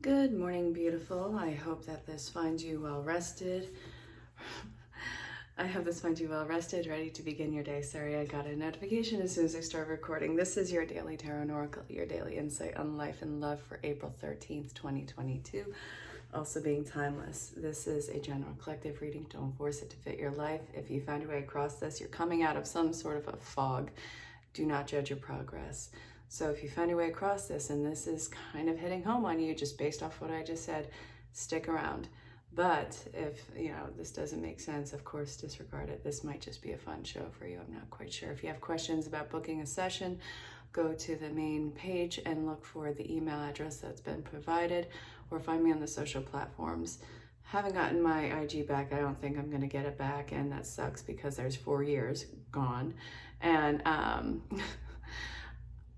Good morning, beautiful. I hope that this finds you well rested. I hope this finds you well rested, ready to begin your day. Sorry, I got a notification as soon as I started recording. This is your daily tarot oracle, your daily insight on life and love for April 13th, 2022. Also being timeless. This is a general collective reading. Don't force it to fit your life. If you find your way across this, you're coming out of some sort of a fog. Do not judge your progress. So if you find your way across this and this is kind of hitting home on you just based off what I just said, stick around. But if, this doesn't make sense, of course, disregard it. This might just be a fun show for you. I'm not quite sure. If you have questions about booking a session, go to the main page and look for the email address that's been provided, or find me on the social platforms. Haven't gotten my IG back. I don't think I'm going to get it back, and that sucks because there's 4 years gone. And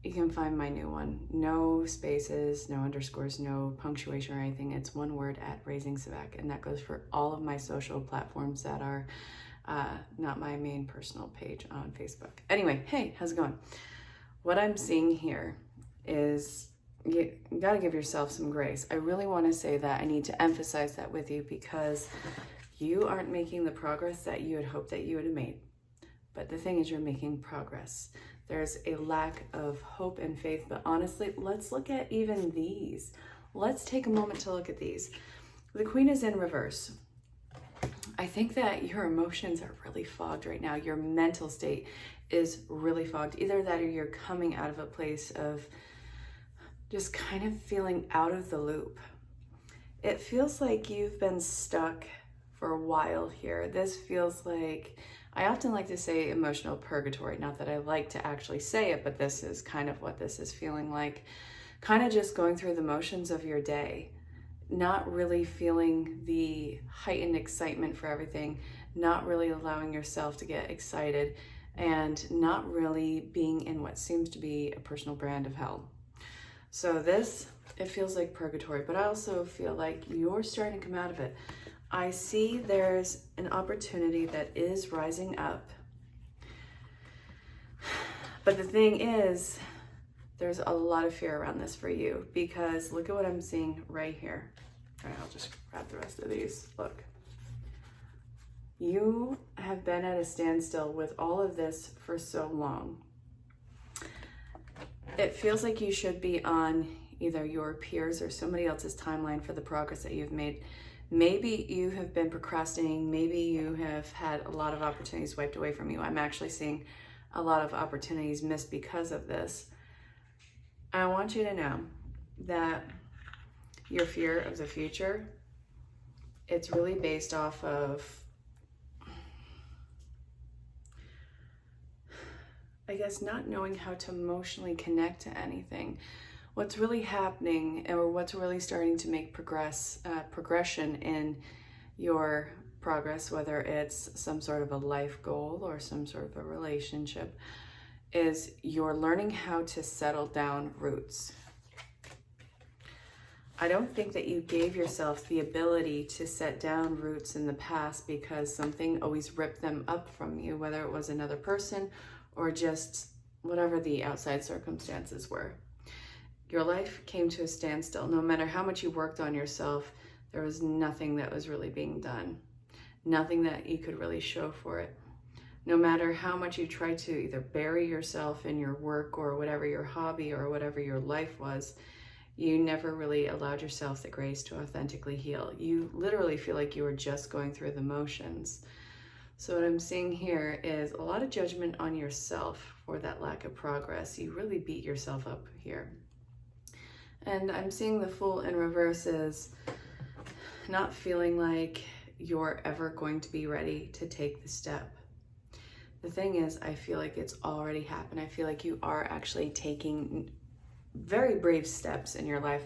you can find my new one. No spaces, no underscores, no punctuation or anything. It's one word at Raising Savak, and that goes for all of my social platforms that are not my main personal page on Facebook. Anyway, hey, how's it going? What I'm seeing here is you got to give yourself some grace. I really want to say that. I need to emphasize that with you because you aren't making the progress that you had hoped that you would have made. But the thing is, you're making progress. There's a lack of hope and faith, but honestly, let's look at even these. Let's take a moment to look at these. The Queen is in reverse. I think that your emotions are really fogged right now. Your mental state is really fogged. Either that or you're coming out of a place of just kind of feeling out of the loop. It feels like you've been stuck for a while here. This feels like, I often like to say emotional purgatory, not that I like to actually say it, but this is kind of what this is feeling like. Kind of just going through the motions of your day, not really feeling the heightened excitement for everything, not really allowing yourself to get excited, and not really being in what seems to be a personal brand of hell. So this, it feels like purgatory, but I also feel like you're starting to come out of it. I see there's an opportunity that is rising up. But the thing is, there's a lot of fear around this for you because look at what I'm seeing right here. All right, I'll just grab the rest of these. Look. You have been at a standstill with all of this for so long. It feels like you should be on either your peers or somebody else's timeline for the progress that you've made. Maybe you have been procrastinating. Maybe you have had a lot of opportunities wiped away from you. I'm actually seeing a lot of opportunities missed because of this. I want you to know that your fear of the future, it's really based off of, I guess, not knowing how to emotionally connect to anything. What's really happening, or what's really starting to make progression in your progress, whether it's some sort of a life goal or some sort of a relationship, is you're learning how to settle down roots. I don't think that you gave yourself the ability to set down roots in the past because something always ripped them up from you, whether it was another person or just whatever the outside circumstances were. Your life came to a standstill. No matter how much you worked on yourself, there was nothing that was really being done. Nothing that you could really show for it. No matter how much you tried to either bury yourself in your work or whatever your hobby or whatever your life was, you never really allowed yourself the grace to authentically heal. You literally feel like you were just going through the motions. So what I'm seeing here is a lot of judgment on yourself for that lack of progress. You really beat yourself up here. And I'm seeing the Fool in reverse is not feeling like you're ever going to be ready to take the step. The thing is, I feel like it's already happened. I feel like you are actually taking very brave steps in your life.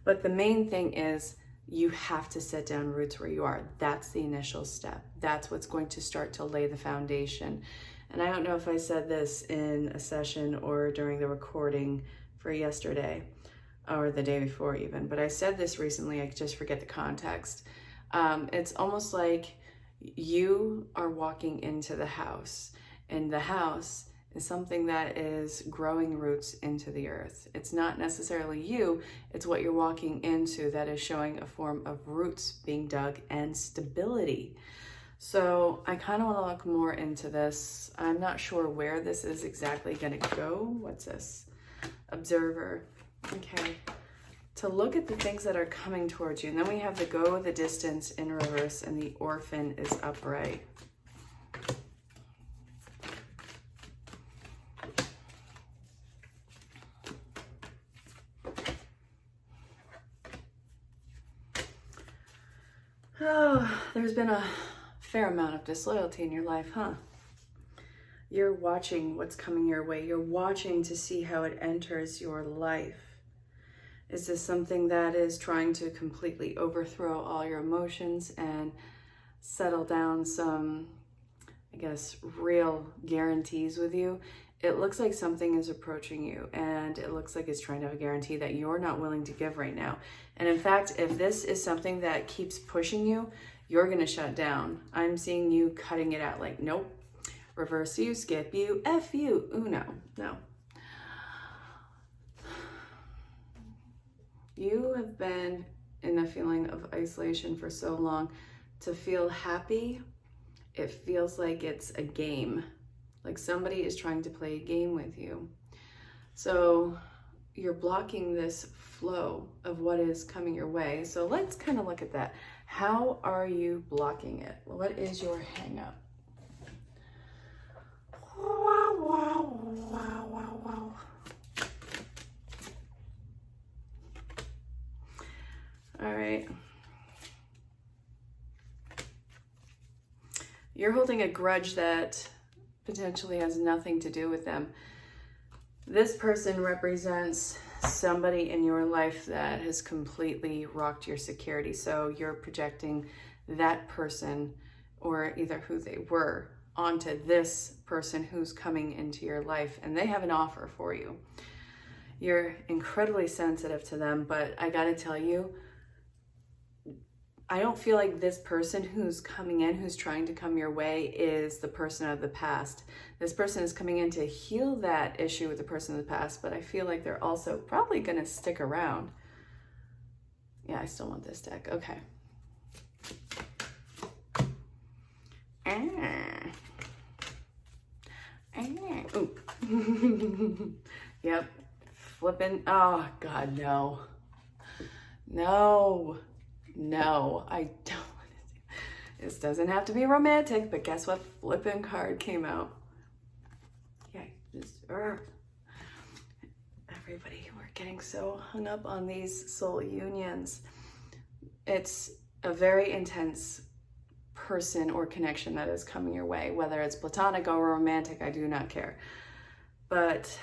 But the main thing is you have to set down roots where you are. That's the initial step. That's what's going to start to lay the foundation. And I don't know if I said this in a session or during the recording for yesterday or the day before even, but I said this recently, I just forget the context. It's almost like you are walking into the house, and the house is something that is growing roots into the earth. It's not necessarily you, it's what you're walking into that is showing a form of roots being dug and stability. So I kind of want to look more into this. I'm not sure where this is exactly going to go. What's this? Observer. Okay. To look at the things that are coming towards you. And then we have the go the distance in reverse, and the orphan is upright. Oh, there's been a fair amount of disloyalty in your life, huh? You're watching what's coming your way. You're watching to see how it enters your life. Is this something that is trying to completely overthrow all your emotions and settle down some, I guess, real guarantees with you? It looks like something is approaching you, and it looks like it's trying to have a guarantee that you're not willing to give right now. And in fact, if this is something that keeps pushing you, you're going to shut down. I'm seeing you cutting it out like, nope, reverse you, skip you, F you, uno, no. You have been in a feeling of isolation for so long. To feel happy, it feels like it's a game. Like somebody is trying to play a game with you. So you're blocking this flow of what is coming your way. So let's kind of look at that. How are you blocking it? What is your hang up? Wow, wow, wow, wow, wow. All right. You're holding a grudge that potentially has nothing to do with them. This person represents somebody in your life that has completely rocked your security. So you're projecting that person, or either who they were, onto this person who's coming into your life, and they have an offer for you. You're incredibly sensitive to them, but I gotta tell you, I don't feel like this person who's coming in, who's trying to come your way, is the person of the past. This person is coming in to heal that issue with the person of the past, but I feel like they're also probably going to stick around. Yeah, I still want this deck. Okay. Ooh. Yep. Flipping. Oh, God, no. No. No, I don't want to do this. Doesn't have to be romantic, but guess what? Flippin' card came out. Yeah, everybody, we're getting so hung up on these soul unions. It's a very intense person or connection that is coming your way, whether it's platonic or romantic, I do not care. But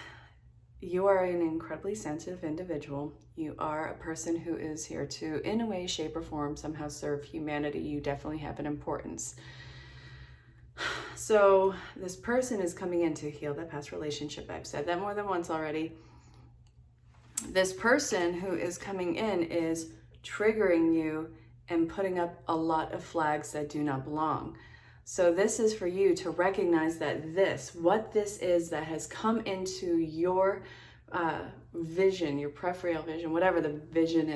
you are an incredibly sensitive individual. You are a person who is here to, in a way, shape, or form, somehow serve humanity. You definitely have an importance. So this person is coming in to heal that past relationship. I've said that more than once already. This person who is coming in is triggering you and putting up a lot of flags that do not belong. So this is for you to recognize that what this is that has come into your vision, your peripheral vision, whatever the vision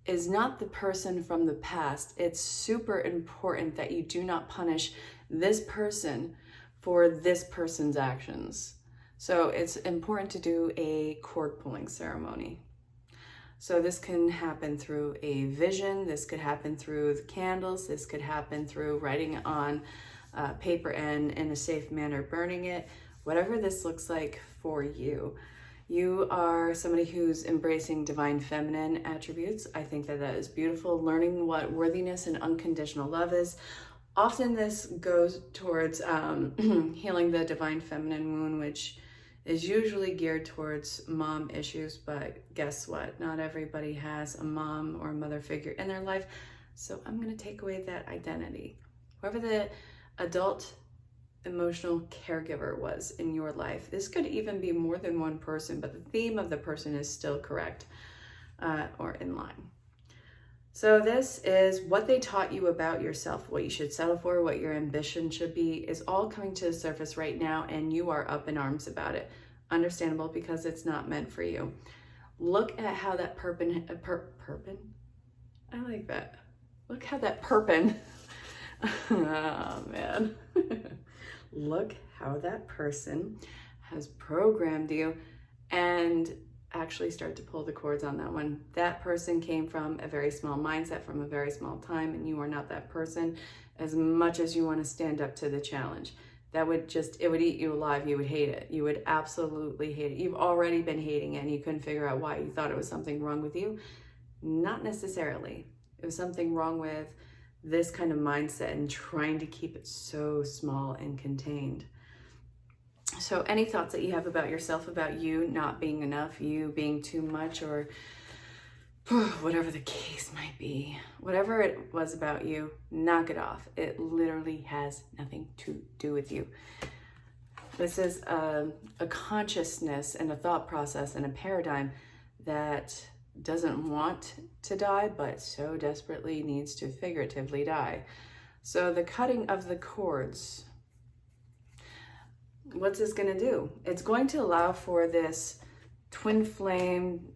is not the person from the past. It's super important that you do not punish this person for this person's actions. So it's important to do a cord pulling ceremony. So this can happen through a vision, this could happen through the candles, this could happen through writing it on paper and in a safe manner burning it, whatever this looks like for you. You are somebody who's embracing divine feminine attributes. I think that is beautiful. Learning what worthiness and unconditional love is. Often this goes towards healing the divine feminine wound, which is usually geared towards mom issues, but guess what? Not everybody has a mom or a mother figure in their life. So I'm going to take away that identity. Whoever the adult emotional caregiver was in your life, this could even be more than one person, but the theme of the person is still correct or in line. So this is what they taught you about yourself, what you should settle for, what your ambition should be, is all coming to the surface right now, and you are up in arms about it. Understandable, because it's not meant for you. Look at how that perpin? I like that. Look how that perpin, oh man. Look how that person has programmed you, and actually start to pull the cords on that one. That person came from a very small mindset, from a very small time, and you are not that person. As much as you want to stand up to the challenge, that would just, it would eat you alive. You would hate it. You would absolutely hate it. You've already been hating it, and you couldn't figure out why. You thought it was something wrong with you. Not necessarily. It was something wrong with this kind of mindset and trying to keep it so small and contained. So any thoughts that you have about yourself, about you not being enough, you being too much, or whatever the case might be, whatever it was about you, knock it off. It literally has nothing to do with you. This is a consciousness and a thought process and a paradigm that doesn't want to die, but so desperately needs to figuratively die. So the cutting of the cords, what's this going to do? It's going to allow for this twin flame.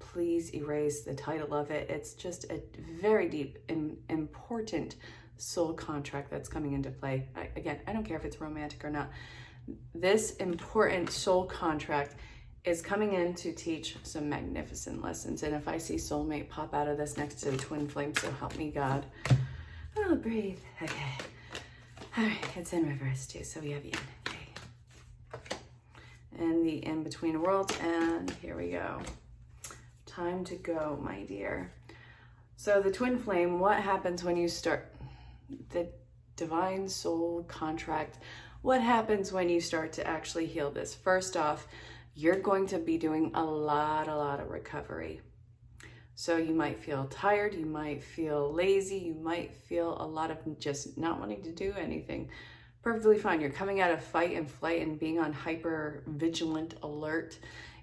Please erase the title of it. It's just a very deep and important soul contract that's coming into play. Again, I don't care if it's romantic or not. This important soul contract is coming in to teach some magnificent lessons. And if I see soulmate pop out of this next to the twin flame, so help me God. Oh, breathe. Okay. All right, it's in reverse too, so we have yin. And the in-between worlds, and here we go. Time to go, my dear. So the twin flame, what happens when you start the divine soul contract? What happens when you start to actually heal this? First off, you're going to be doing a lot of recovery. So you might feel tired, you might feel lazy, you might feel a lot of just not wanting to do anything. Perfectly fine. You're coming out of fight and flight and being on hyper vigilant alert.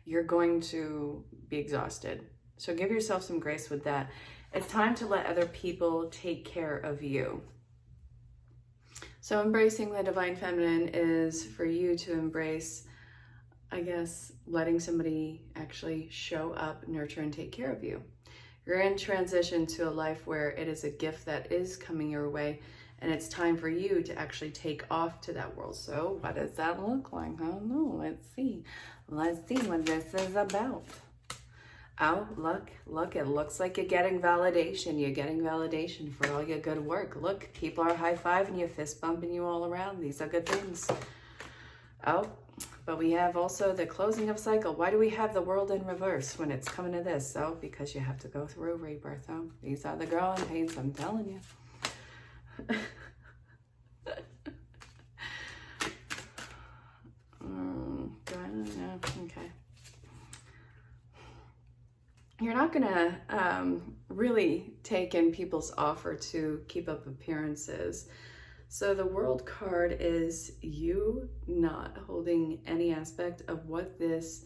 You're going to be exhausted. So give yourself some grace with that. It's time to let other people take care of you. So embracing the divine feminine is for you to embrace, I guess, letting somebody actually show up, nurture, and take care of you. You're in transition to a life where it is a gift that is coming your way. And it's time for you to actually take off to that world. So what does that look like? I don't know. Let's see. Let's see what this is about. Oh, look, it looks like you're getting validation. You're getting validation for all your good work. Look, people are high-fiving you, fist bumping you all around. These are good things. Oh, but we have also the closing of cycle. Why do we have the world in reverse when it's coming to this? Oh, because you have to go through rebirth. Oh, these are the growing pains, I'm telling you. Okay. You're not gonna really take in people's offer to keep up appearances. So the world card is you not holding any aspect of what this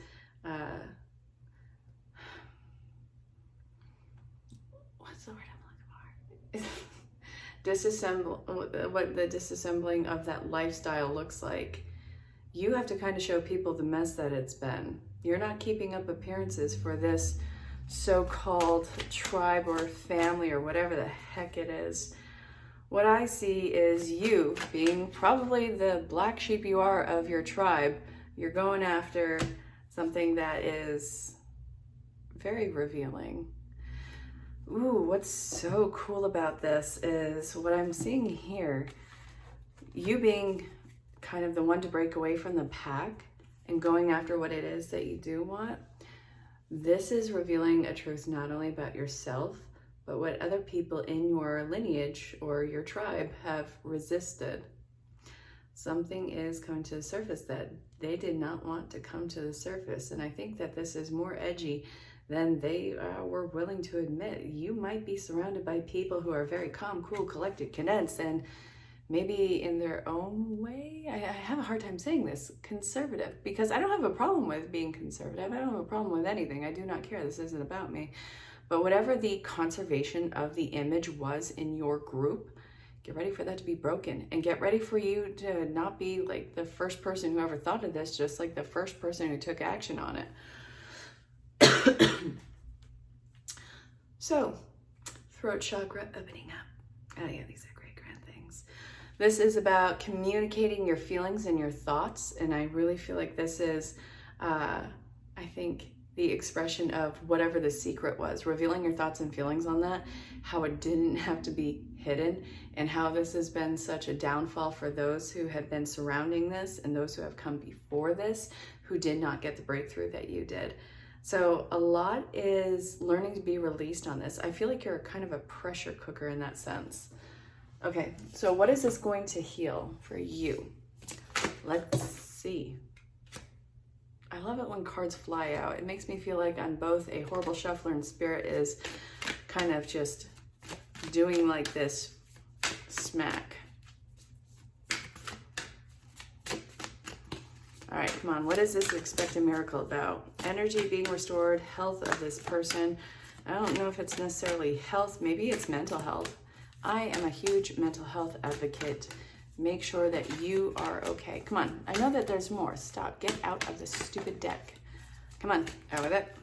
what's the word I'm looking for? What the disassembling of that lifestyle looks like. You have to kind of show people the mess that it's been. You're not keeping up appearances for this so-called tribe or family or whatever the heck it is. What I see is you being probably the black sheep you are of your tribe. You're going after something that is very revealing. Ooh, what's so cool about this is what I'm seeing here. You being kind of the one to break away from the pack and going after what it is that you do want. This is revealing a truth not only about yourself, but what other people in your lineage or your tribe have resisted. Something is coming to the surface that they did not want to come to the surface. And I think that this is more edgy than they were willing to admit. You might be surrounded by people who are very calm, cool, collected, condensed, and maybe in their own way, I have a hard time saying this, conservative, because I don't have a problem with being conservative. I don't have a problem with anything. I do not care. This isn't about me. But whatever the conservation of the image was in your group, get ready for that to be broken, and get ready for you to not be like the first person who ever thought of this, just like the first person who took action on it. So, throat chakra opening up. Oh yeah, these are great grand things. This is about communicating your feelings and your thoughts, and I really feel like this is, I think, the expression of whatever the secret was, revealing your thoughts and feelings on that, how it didn't have to be hidden, and how this has been such a downfall for those who have been surrounding this and those who have come before this who did not get the breakthrough that you did. So a lot is learning to be released on this. I feel like you're kind of a pressure cooker in that sense. Okay, so what is this going to heal for you? Let's see. I love it when cards fly out. It makes me feel like I'm both a horrible shuffler and Spirit is kind of just doing like this smack. All right, come on. What is this expected miracle about? Energy being restored, health of this person. I don't know if it's necessarily health. Maybe it's mental health. I am a huge mental health advocate. Make sure that you are okay. Come on. I know that there's more. Stop. Get out of this stupid deck. Come on. Out with it.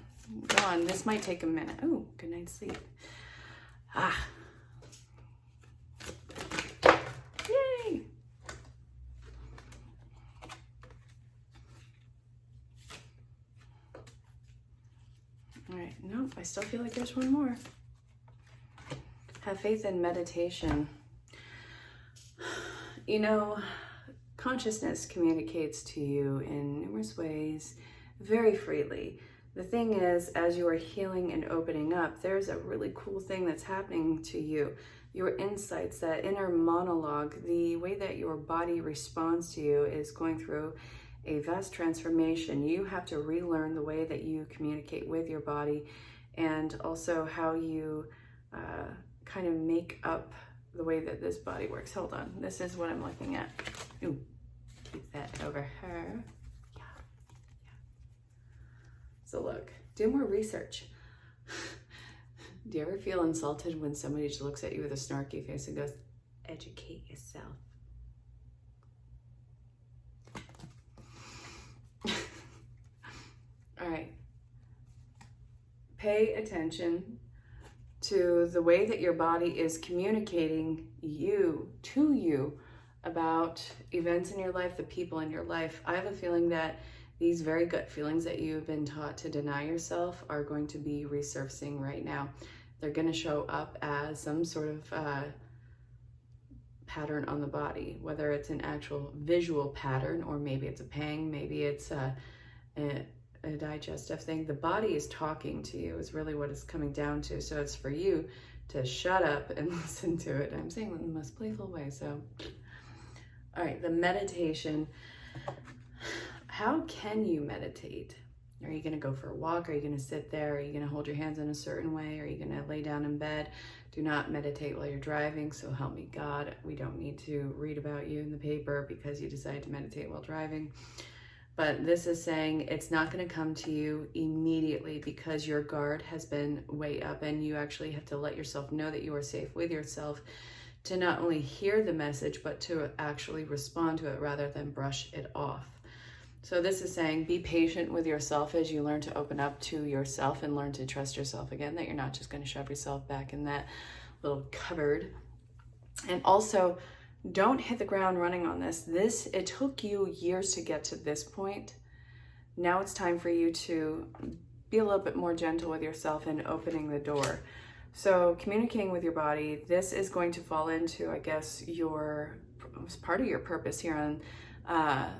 Go on. This might take a minute. Oh, good night's sleep. Ah. Yay. All right. Nope. I still feel like there's one more. Have faith in meditation. You know, consciousness communicates to you in numerous ways, very freely. The thing is, as you are healing and opening up, there's a really cool thing that's happening to you. Your insights, that inner monologue, the way that your body responds to you is going through a vast transformation. You have to relearn the way that you communicate with your body, and also how you kind of make up the way that this body works. Hold on, this is what I'm looking at. Ooh, keep that over her. Yeah. So look, do more research. Do you ever feel insulted when somebody just looks at you with a snarky face and goes, educate yourself? All right. Pay attention to the way that your body is communicating to you about events in your life, the people in your life. I have a feeling that these very gut feelings that you've been taught to deny yourself are going to be resurfacing right now. They're going to show up as some sort of pattern on the body, whether it's an actual visual pattern, or maybe it's a pang, maybe it's a digestive thing. The body is talking to you is really what it's coming down to. So it's for you to shut up and listen to it. I'm saying it in the most playful way. So, all right, the meditation. How can you meditate? Are you going to go for a walk? Are you going to sit there? Are you going to hold your hands in a certain way? Are you going to lay down in bed? Do not meditate while you're driving. So help me God. We don't need to read about you in the paper because you decided to meditate while driving. But this is saying it's not going to come to you immediately because your guard has been way up, and you actually have to let yourself know that you are safe with yourself to not only hear the message, but to actually respond to it rather than brush it off. So this is saying be patient with yourself as you learn to open up to yourself and learn to trust yourself again, that you're not just going to shove yourself back in that little cupboard. And also, don't hit the ground running on this. It took you years to get to this point. Now it's time for you to be a little bit more gentle with yourself and opening the door. So communicating with your body, this is going to fall into, I guess, part of your purpose here on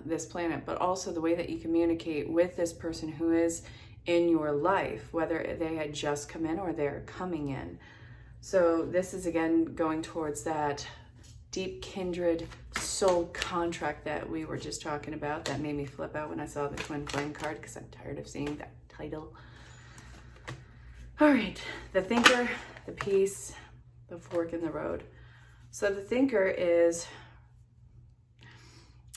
this planet, but also the way that you communicate with this person who is in your life, whether they had just come in or they're coming in. So this is again going towards that deep kindred soul contract that we were just talking about. That made me flip out when I saw the twin flame card because I'm tired of seeing that title. All right, the thinker, the peace, the fork in the road. So the thinker is,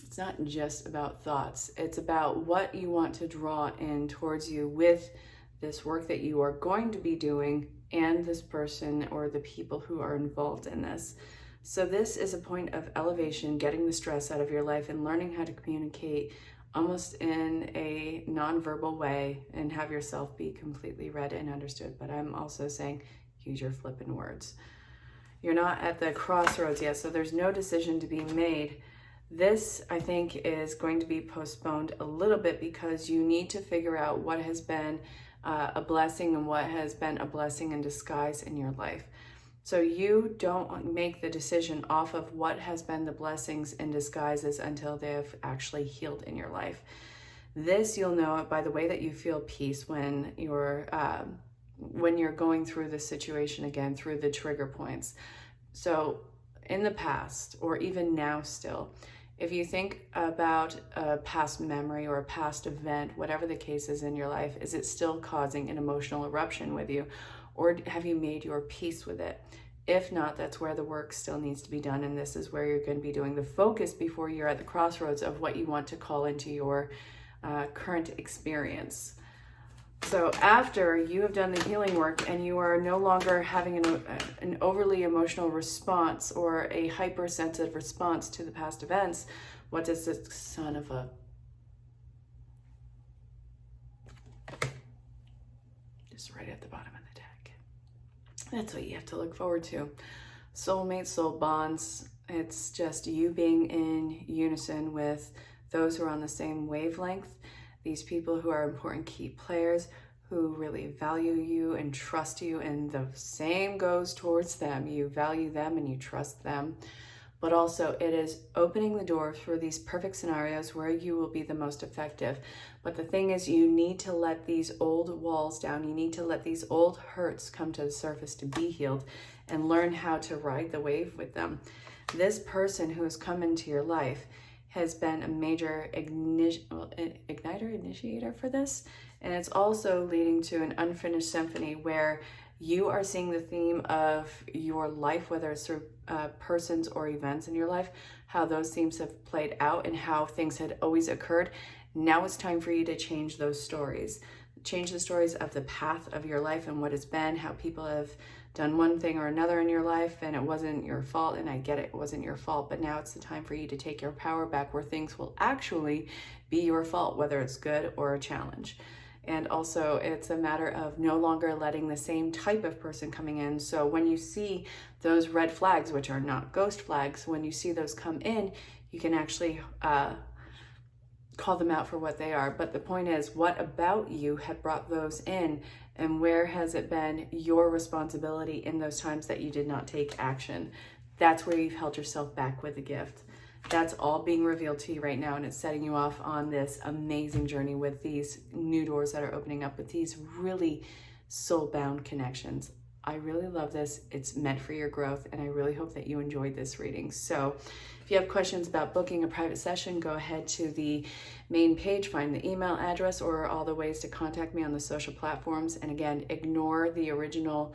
it's not just about thoughts. It's about what you want to draw in towards you with this work that you are going to be doing and this person or the people who are involved in this. So this is a point of elevation, getting the stress out of your life and learning how to communicate almost in a nonverbal way and have yourself be completely read and understood. But I'm also saying use your flippin' words. You're not at the crossroads yet, so there's no decision to be made. This, I think, is going to be postponed a little bit because you need to figure out what has been a blessing and what has been a blessing in disguise in your life. So you don't make the decision off of what has been the blessings in disguises until they have actually healed in your life. This, you'll know it by the way that you feel peace when you're going through the situation again, through the trigger points. So in the past, or even now still, if you think about a past memory or a past event, whatever the case is in your life, is it still causing an emotional eruption with you? Or have you made your peace with it? If not, that's where the work still needs to be done. And this is where you're going to be doing the focus before you're at the crossroads of what you want to call into your current experience. So after you have done the healing work and you are no longer having an overly emotional response or a hypersensitive response to the past events, what does this son of a... Just right at the bottom of the deck. That's what you have to look forward to. Soulmates, soul bonds. It's just you being in unison with those who are on the same wavelength. These people who are important key players who really value you and trust you, and the same goes towards them. You value them and you trust them. But also it is opening the door for these perfect scenarios where you will be the most effective. But the thing is, you need to let these old walls down. You need to let these old hurts come to the surface to be healed and learn how to ride the wave with them. This person who has come into your life has been a major initiator for this. And it's also leading to an unfinished symphony where you are seeing the theme of your life, whether it's through persons or events in your life, how those themes have played out and how things had always occurred. Now it's time for you to change those stories. Change the stories of the path of your life and what it's been, how people have done one thing or another in your life and it wasn't your fault, and I get it wasn't your fault, but now it's the time for you to take your power back where things will actually be your fault, whether it's good or a challenge. And also it's a matter of no longer letting the same type of person coming in. So when you see those red flags, which are not ghost flags, when you see those come in, you can actually call them out for what they are. But the point is, what about you had brought those in, and where has it been your responsibility in those times that you did not take action? That's where you've held yourself back with a gift. That's all being revealed to you right now, and it's setting you off on this amazing journey with these new doors that are opening up with these really soul-bound connections. I really love this. It's meant for your growth, and I really hope that you enjoyed this reading. So if you have questions about booking a private session, go ahead to the main page, find the email address or all the ways to contact me on the social platforms. And again, ignore the original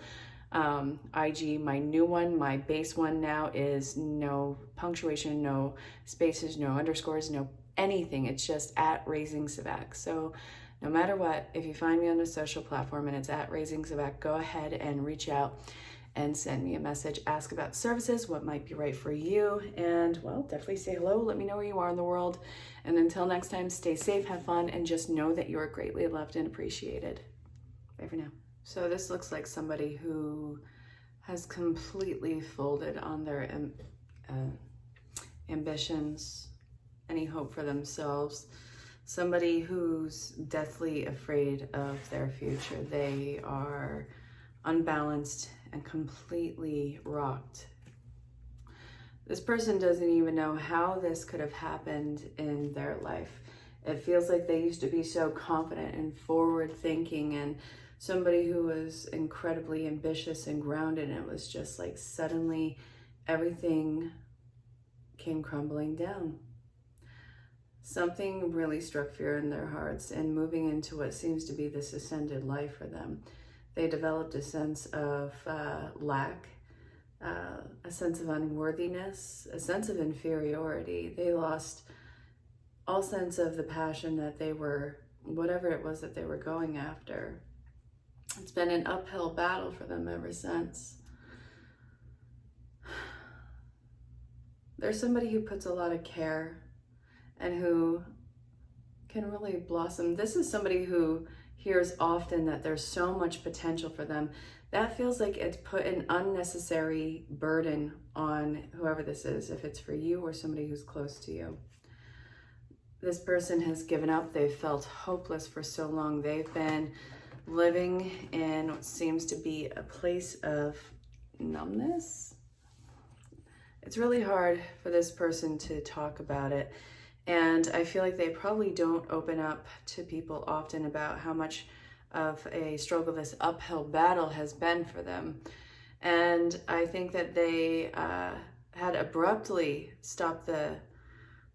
IG. My new one, my base one now is no punctuation, no spaces, no underscores, no anything. It's just at Raising Savak. So no matter what, if you find me on a social platform and it's at Raising Savak, go ahead and reach out and send me a message. Ask about services, what might be right for you, and well, definitely say hello. Let me know where you are in the world. And until next time, stay safe, have fun, and just know that you are greatly loved and appreciated. Bye for now. So this looks like somebody who has completely folded on their ambitions, any hope for themselves. Somebody who's deathly afraid of their future. They are unbalanced and completely rocked. This person doesn't even know how this could have happened in their life. It feels like they used to be so confident and forward thinking and somebody who was incredibly ambitious and grounded, and it was just like suddenly everything came crumbling down. Something really struck fear in their hearts, and moving into what seems to be this ascended life for them, they developed a sense of lack, a sense of unworthiness, a sense of inferiority. They lost all sense of the passion that they were, whatever it was that they were going after. It's been an uphill battle for them ever since. There's somebody who puts a lot of care and who can really blossom. This is somebody who hears often that there's so much potential for them. That feels like it's put an unnecessary burden on whoever this is, if it's for you or somebody who's close to you. This person has given up. They've felt hopeless for so long. They've been living in what seems to be a place of numbness. It's really hard for this person to talk about it. And I feel like they probably don't open up to people often about how much of a struggle this uphill battle has been for them. And I think that they had abruptly stopped the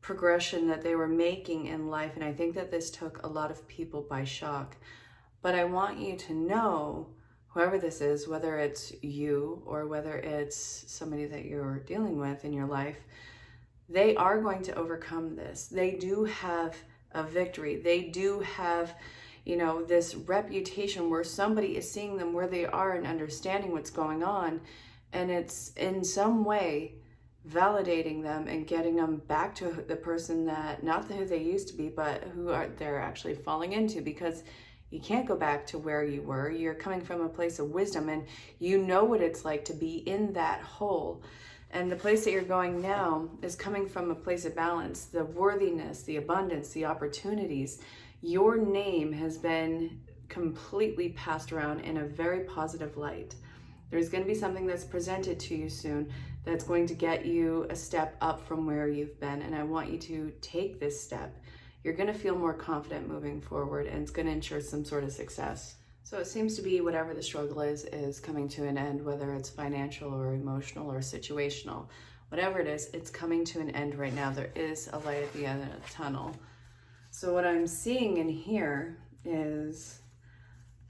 progression that they were making in life. And I think that this took a lot of people by shock. But I want you to know, whoever this is, whether it's you or whether it's somebody that you're dealing with in your life, they are going to overcome this. They do have a victory. They do have, this reputation where somebody is seeing them where they are and understanding what's going on. And it's in some way validating them and getting them back to the person that, not who they used to be, but who they're actually falling into, because you can't go back to where you were. You're coming from a place of wisdom and you know what it's like to be in that hole. And the place that you're going now is coming from a place of balance, the worthiness, the abundance, the opportunities. Your name has been completely passed around in a very positive light. There's going to be something that's presented to you soon that's going to get you a step up from where you've been. And I want you to take this step. You're going to feel more confident moving forward, and it's going to ensure some sort of success. So it seems to be whatever the struggle is coming to an end, whether it's financial or emotional or situational. Whatever it is, it's coming to an end right now. There is a light at the end of the tunnel. So what I'm seeing in here is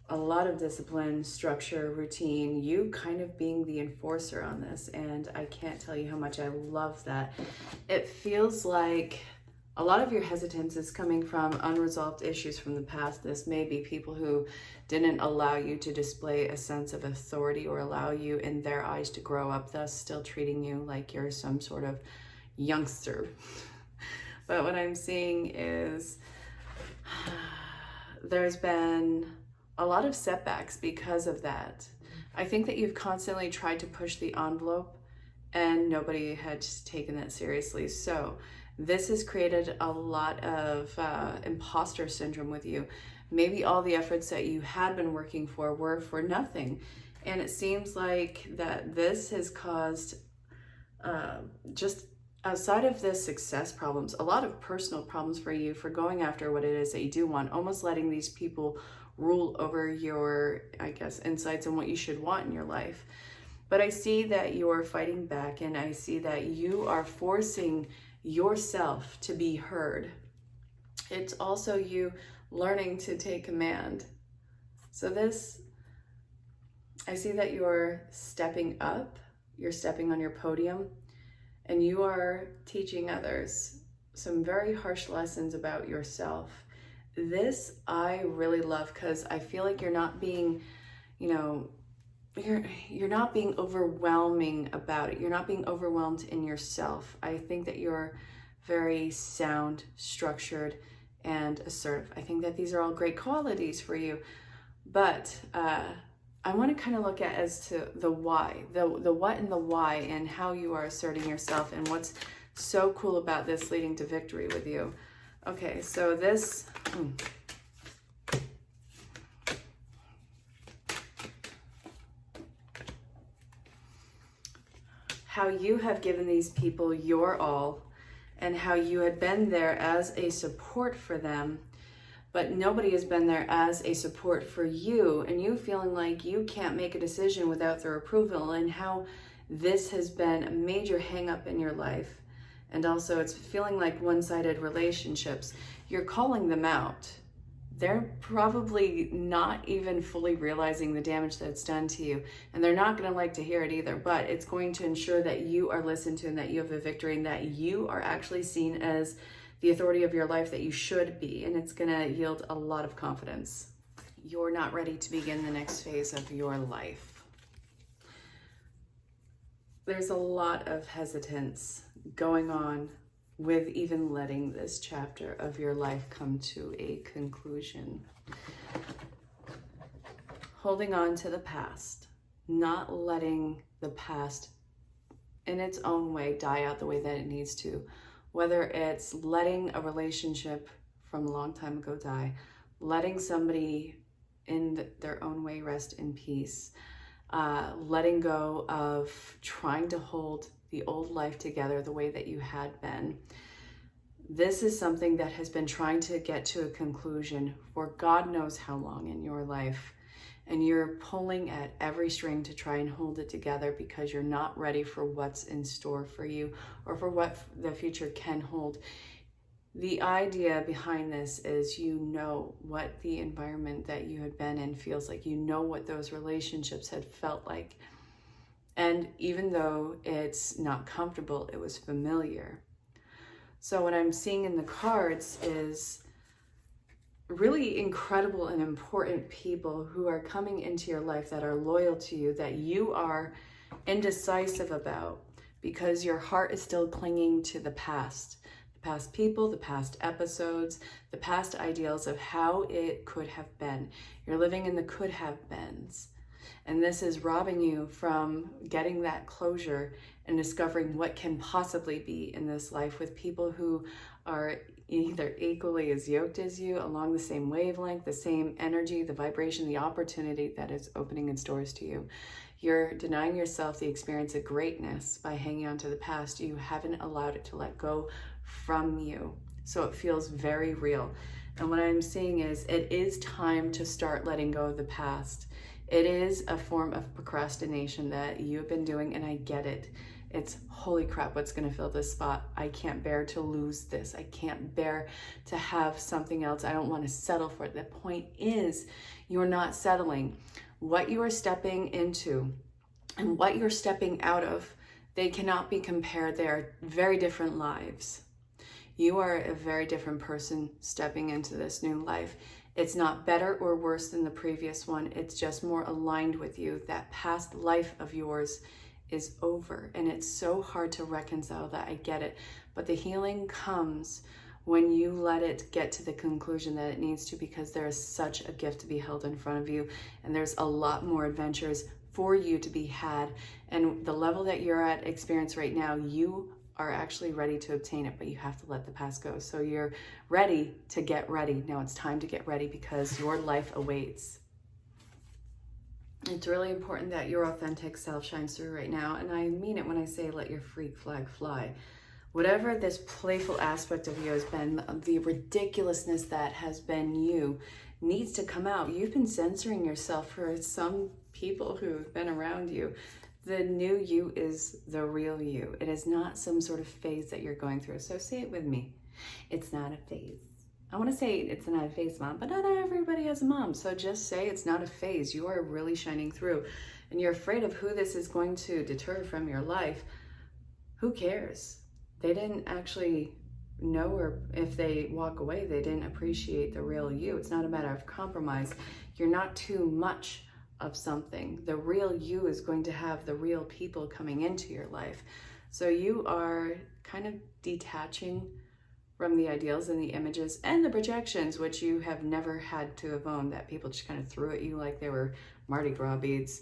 a lot of discipline, structure, routine, you kind of being the enforcer on this. And I can't tell you how much I love that. It feels like a lot of your hesitance is coming from unresolved issues from the past. This may be people who didn't allow you to display a sense of authority or allow you in their eyes to grow up, thus still treating you like you're some sort of youngster. But what I'm seeing is there's been a lot of setbacks because of that. I think that you've constantly tried to push the envelope and nobody had taken that seriously. So this has created a lot of imposter syndrome with you. Maybe all the efforts that you had been working for were for nothing. And it seems like that this has caused, just outside of the success problems, a lot of personal problems for you for going after what it is that you do want, almost letting these people rule over your, insights on what you should want in your life. But I see that you're fighting back, and I see that you are forcing yourself to be heard. It's also you learning to take command. So I see that you're stepping up, you're stepping on your podium, and you are teaching others some very harsh lessons about yourself. This I really love, because I feel like you're not being, you're not being overwhelming about it. You're not being overwhelmed in yourself. I think that you're very sound, structured, and assertive. I think that these are all great qualities for you. But I want to kind of look at as to the why, the what and the why, and how you are asserting yourself, and what's so cool about this leading to victory with you. Okay, so this... how you have given these people your all, and how you had been there as a support for them, but nobody has been there as a support for you, and you feeling like you can't make a decision without their approval, and how this has been a major hang up in your life. And also it's feeling like one-sided relationships. You're calling them out. They're probably not even fully realizing the damage that's done to you. And they're not going to like to hear it either, but it's going to ensure that you are listened to, and that you have a victory, and that you are actually seen as the authority of your life that you should be. And it's going to yield a lot of confidence. you're not ready to begin the next phase of your life. There's a lot of hesitance going on with even letting this chapter of your life come to a conclusion. Holding on to the past, not letting the past in its own way die out the way that it needs to. Whether it's letting a relationship from a long time ago die, letting somebody in their own way rest in peace, letting go of trying to hold the old life together the way that you had been. This is something that has been trying to get to a conclusion for God knows how long in your life. And you're pulling at every string to try and hold it together because you're not ready for what's in store for you or for what the future can hold. The idea behind this is you know what the environment that you had been in feels like. You know what those relationships had felt like. And even though it's not comfortable, it was familiar. So what I'm seeing in the cards is really incredible and important people who are coming into your life that are loyal to you, that you are indecisive about because your heart is still clinging to the past people, the past episodes, the past ideals of how it could have been. You're living in the could have beens. And this is robbing you from getting that closure and discovering what can possibly be in this life with people who are either equally as yoked as you, along the same wavelength, the same energy, the vibration, the opportunity that is opening its doors to you. You're denying yourself the experience of greatness by hanging on to the past. You haven't allowed it to let go from you. So it feels very real. And what I'm seeing is it is time to start letting go of the past. It is a form of procrastination that you've been doing, and I get it. It's holy crap, what's going to fill this spot? I can't bear to lose this. I can't bear to have something else. I don't want to settle for it. The point is, you're not settling. What you are stepping into and what you're stepping out of, they cannot be compared. They are very different lives. You are a very different person stepping into this new life. It's not better or worse than the previous one. It's just more aligned with you. That past life of yours is over, and it's so hard to reconcile that. I get it, but the healing comes when you let it get to the conclusion that it needs to, because there is such a gift to be held in front of you, and there's a lot more adventures for you to be had. And the level that you're at experience right now, you are actually ready to obtain it, but you have to let the past go. So you're ready to get ready. Now it's time to get ready because your life awaits. It's really important that your authentic self shines through right now. And I mean it when I say let your freak flag fly. Whatever this playful aspect of you has been, the ridiculousness that has been you needs to come out. You've been censoring yourself for some people who've been around you. The new you is the real you. It is not some sort of phase that you're going through. So say it with me. It's not a phase. I want to say it's not a phase, Mom, but not everybody has a mom. So just say it's not a phase. You are really shining through, and you're afraid of who this is going to deter from your life. Who cares? They didn't actually know, or if they walk away, they didn't appreciate the real you. It's not a matter of compromise. You're not too much of something. The real you is going to have the real people coming into your life. So you are kind of detaching from the ideals and the images and the projections, which you have never had to have owned, that people just kind of threw at you like they were Mardi Gras beads.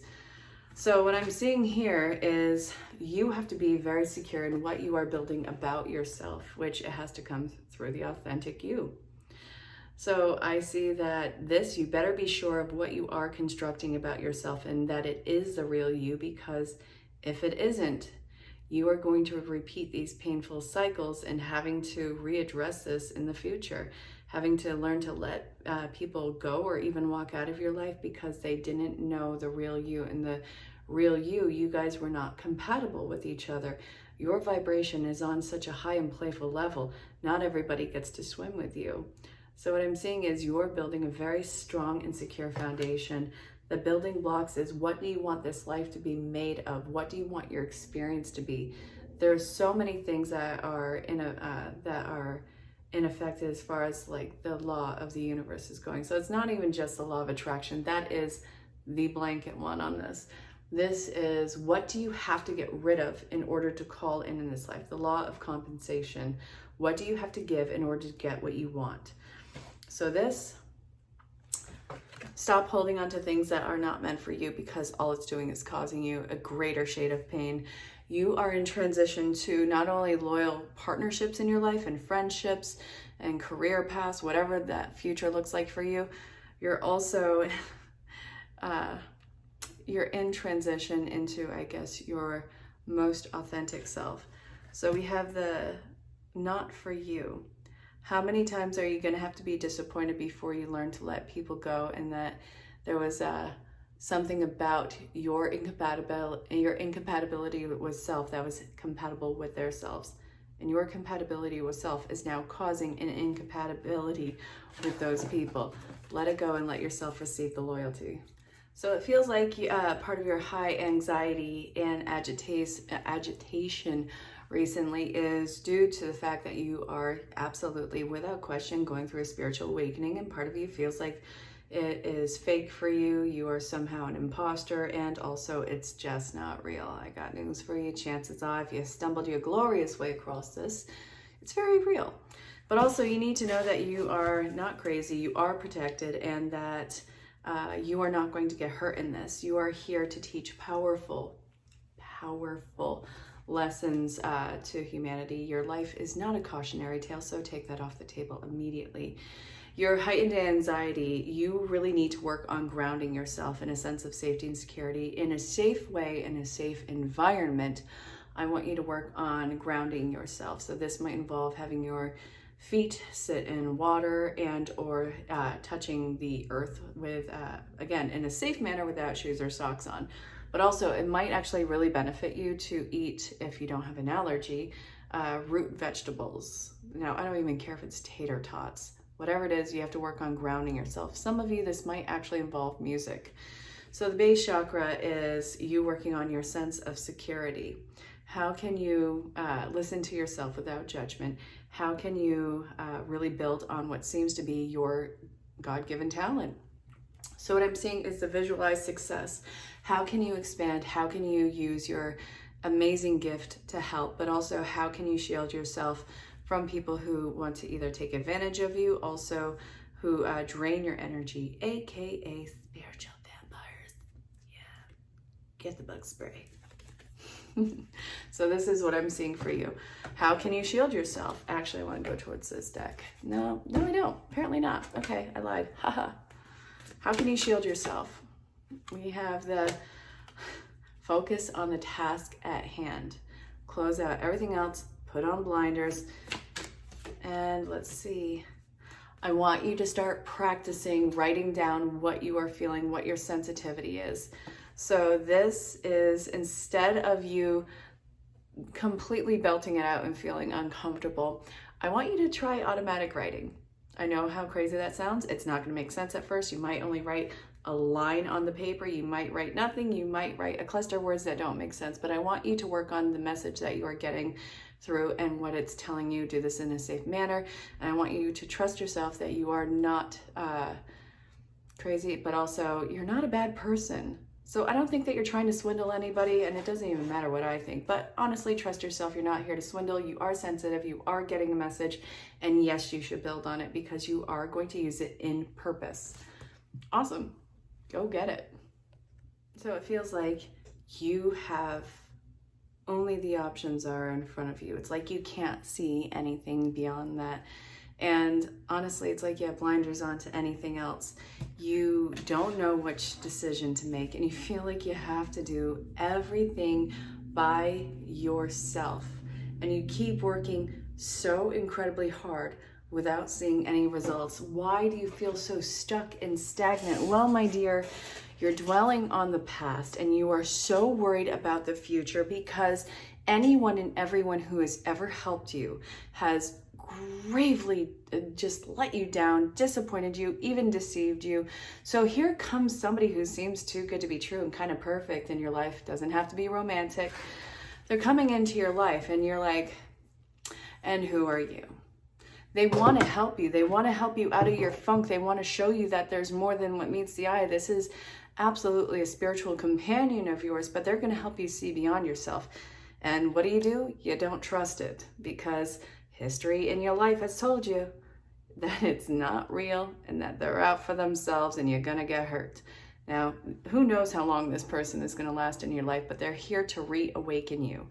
So what I'm seeing here is you have to be very secure in what you are building about yourself, which it has to come through the authentic you. So I see that you better be sure of what you are constructing about yourself and that it is the real you, because if it isn't, you are going to repeat these painful cycles and having to readdress this in the future, having to learn to let people go or even walk out of your life because they didn't know the real you. And the real you guys were not compatible with each other. Your vibration is on such a high and playful level. Not everybody gets to swim with you. So what I'm seeing is you're building a very strong and secure foundation. The building blocks is, what do you want this life to be made of? What do you want your experience to be? There's so many things that are in effect as far as like the law of the universe is going. So it's not even just the law of attraction. That is the blanket one on this. This is, what do you have to get rid of in order to call in this life? The law of compensation. What do you have to give in order to get what you want? So this, stop holding on to things that are not meant for you, because all it's doing is causing you a greater shade of pain. You are in transition to not only loyal partnerships in your life and friendships and career paths, whatever that future looks like for you, you're also you're in transition into, I guess, your most authentic self. So we have the not for you. How many times are you going to have to be disappointed before you learn to let people go, and that there was something about your incompatibility with self that was compatible with their selves, and your compatibility with self is now causing an incompatibility with those people. Let it go and let yourself receive the loyalty. So it feels like part of your high anxiety and agitation recently is due to the fact that you are absolutely, without question, going through a spiritual awakening, and part of you feels like it is fake for you. You are somehow an imposter, and also it's just not real. I got news for you. Chances are, if you stumbled your glorious way across this, it's very real. But also you need to know that you are not crazy, you are protected, and that you are not going to get hurt in this. You are here to teach powerful lessons to humanity. Your life is not a cautionary tale, so take that off the table immediately. Your heightened anxiety, you really need to work on grounding yourself in a sense of safety and security in a safe way, in a safe environment. I want you to work on grounding yourself. So this might involve having your feet sit in water and or touching the earth with, again, in a safe manner without shoes or socks on. But also it might actually really benefit you to eat, if you don't have an allergy, root vegetables. Now, I don't even care if it's tater tots. Whatever it is, you have to work on grounding yourself. Some of you, this might actually involve music. So the base chakra is you working on your sense of security. How can you listen to yourself without judgment? How can you really build on what seems to be your God-given talent? So what I'm seeing is the visualized success. How can you expand? How can you use your amazing gift to help? But also, how can you shield yourself from people who want to either take advantage of you, also who drain your energy, aka spiritual vampires. Yeah, get the bug spray. So this is what I'm seeing for you. How can you shield yourself? Actually, I want to go towards this deck. No, I don't. Apparently not. Okay, I lied. Haha. How can you shield yourself? We have the focus on the task at hand. Close out everything else. Put on blinders. And let's see. I want you to start practicing writing down what you are feeling, what your sensitivity is. So this is, instead of you completely belting it out and feeling uncomfortable, I want you to try automatic writing. I know how crazy that sounds. It's not going to make sense at first. You might only write a line on the paper. You might write nothing. You might write a cluster of words that don't make sense. But I want you to work on the message that you are getting through and what it's telling you. Do this in a safe manner. And I want you to trust yourself that you are not crazy, but also you're not a bad person. So I don't think that you're trying to swindle anybody, and it doesn't even matter what I think. But honestly, trust yourself. You're not here to swindle. You are sensitive. You are getting a message. And yes, you should build on it because you are going to use it in purpose. Awesome. Go get it. So it feels like you have only the options are in front of you. It's like you can't see anything beyond that. And honestly, it's like you have blinders on to anything else. You don't know which decision to make, and you feel like you have to do everything by yourself. And you keep working so incredibly hard without seeing any results. Why do you feel so stuck and stagnant? Well, my dear, you're dwelling on the past and you are so worried about the future because anyone and everyone who has ever helped you has gravely just let you down, disappointed you, even deceived you. So here comes somebody who seems too good to be true and kind of perfect in your life. Doesn't have to be romantic. They're coming into your life and you're like, and who are you? They want to help you. They want to help you out of your funk. They want to show you that there's more than what meets the eye. This is absolutely a spiritual companion of yours, but they're going to help you see beyond yourself. And what do? You don't trust it, because history in your life has told you that it's not real and that they're out for themselves and you're going to get hurt. Now, who knows how long this person is going to last in your life, but they're here to reawaken you.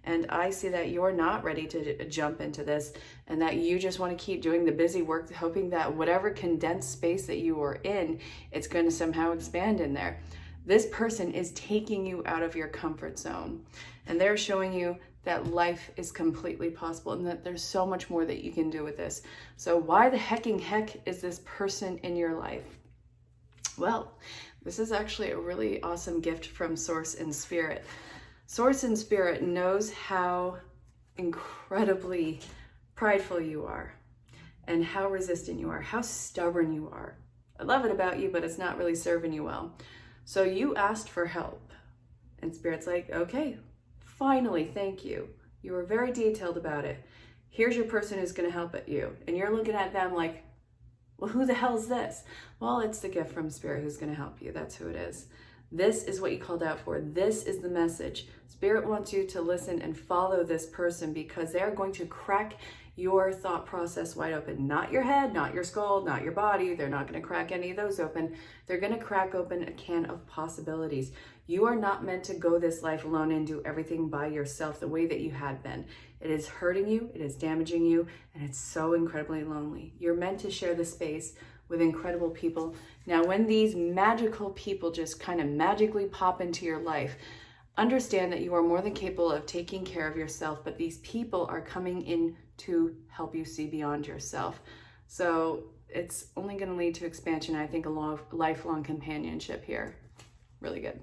And I see that you're not ready to jump into this, and that you just want to keep doing the busy work, hoping that whatever condensed space that you are in, it's going to somehow expand in there. This person is taking you out of your comfort zone, and they're showing you that life is completely possible and that there's so much more that you can do with this. So why the hecking heck is this person in your life? Well, this is actually a really awesome gift from Source and Spirit. Source and Spirit knows how incredibly prideful you are and how resistant you are, how stubborn you are. I love it about you, but it's not really serving you well. So you asked for help, and Spirit's like, okay, finally, thank you. You were very detailed about it. Here's your person who's going to help you. And you're looking at them like, well, who the hell is this? Well, it's the gift from Spirit who's going to help you. That's who it is. This is what you called out for. This is the message. Spirit wants you to listen and follow this person, because they're going to crack your thought process wide open. Not your head, not your skull, not your body. They're not going to crack any of those open. They're going to crack open a can of possibilities. You are not meant to go this life alone and do everything by yourself the way that you had been. It is hurting you, it is damaging you, and it's so incredibly lonely. You're meant to share the space with incredible people. Now, when these magical people just kind of magically pop into your life, understand that you are more than capable of taking care of yourself, but these people are coming in to help you see beyond yourself. So it's only going to lead to expansion. I think a lifelong companionship here. Really good.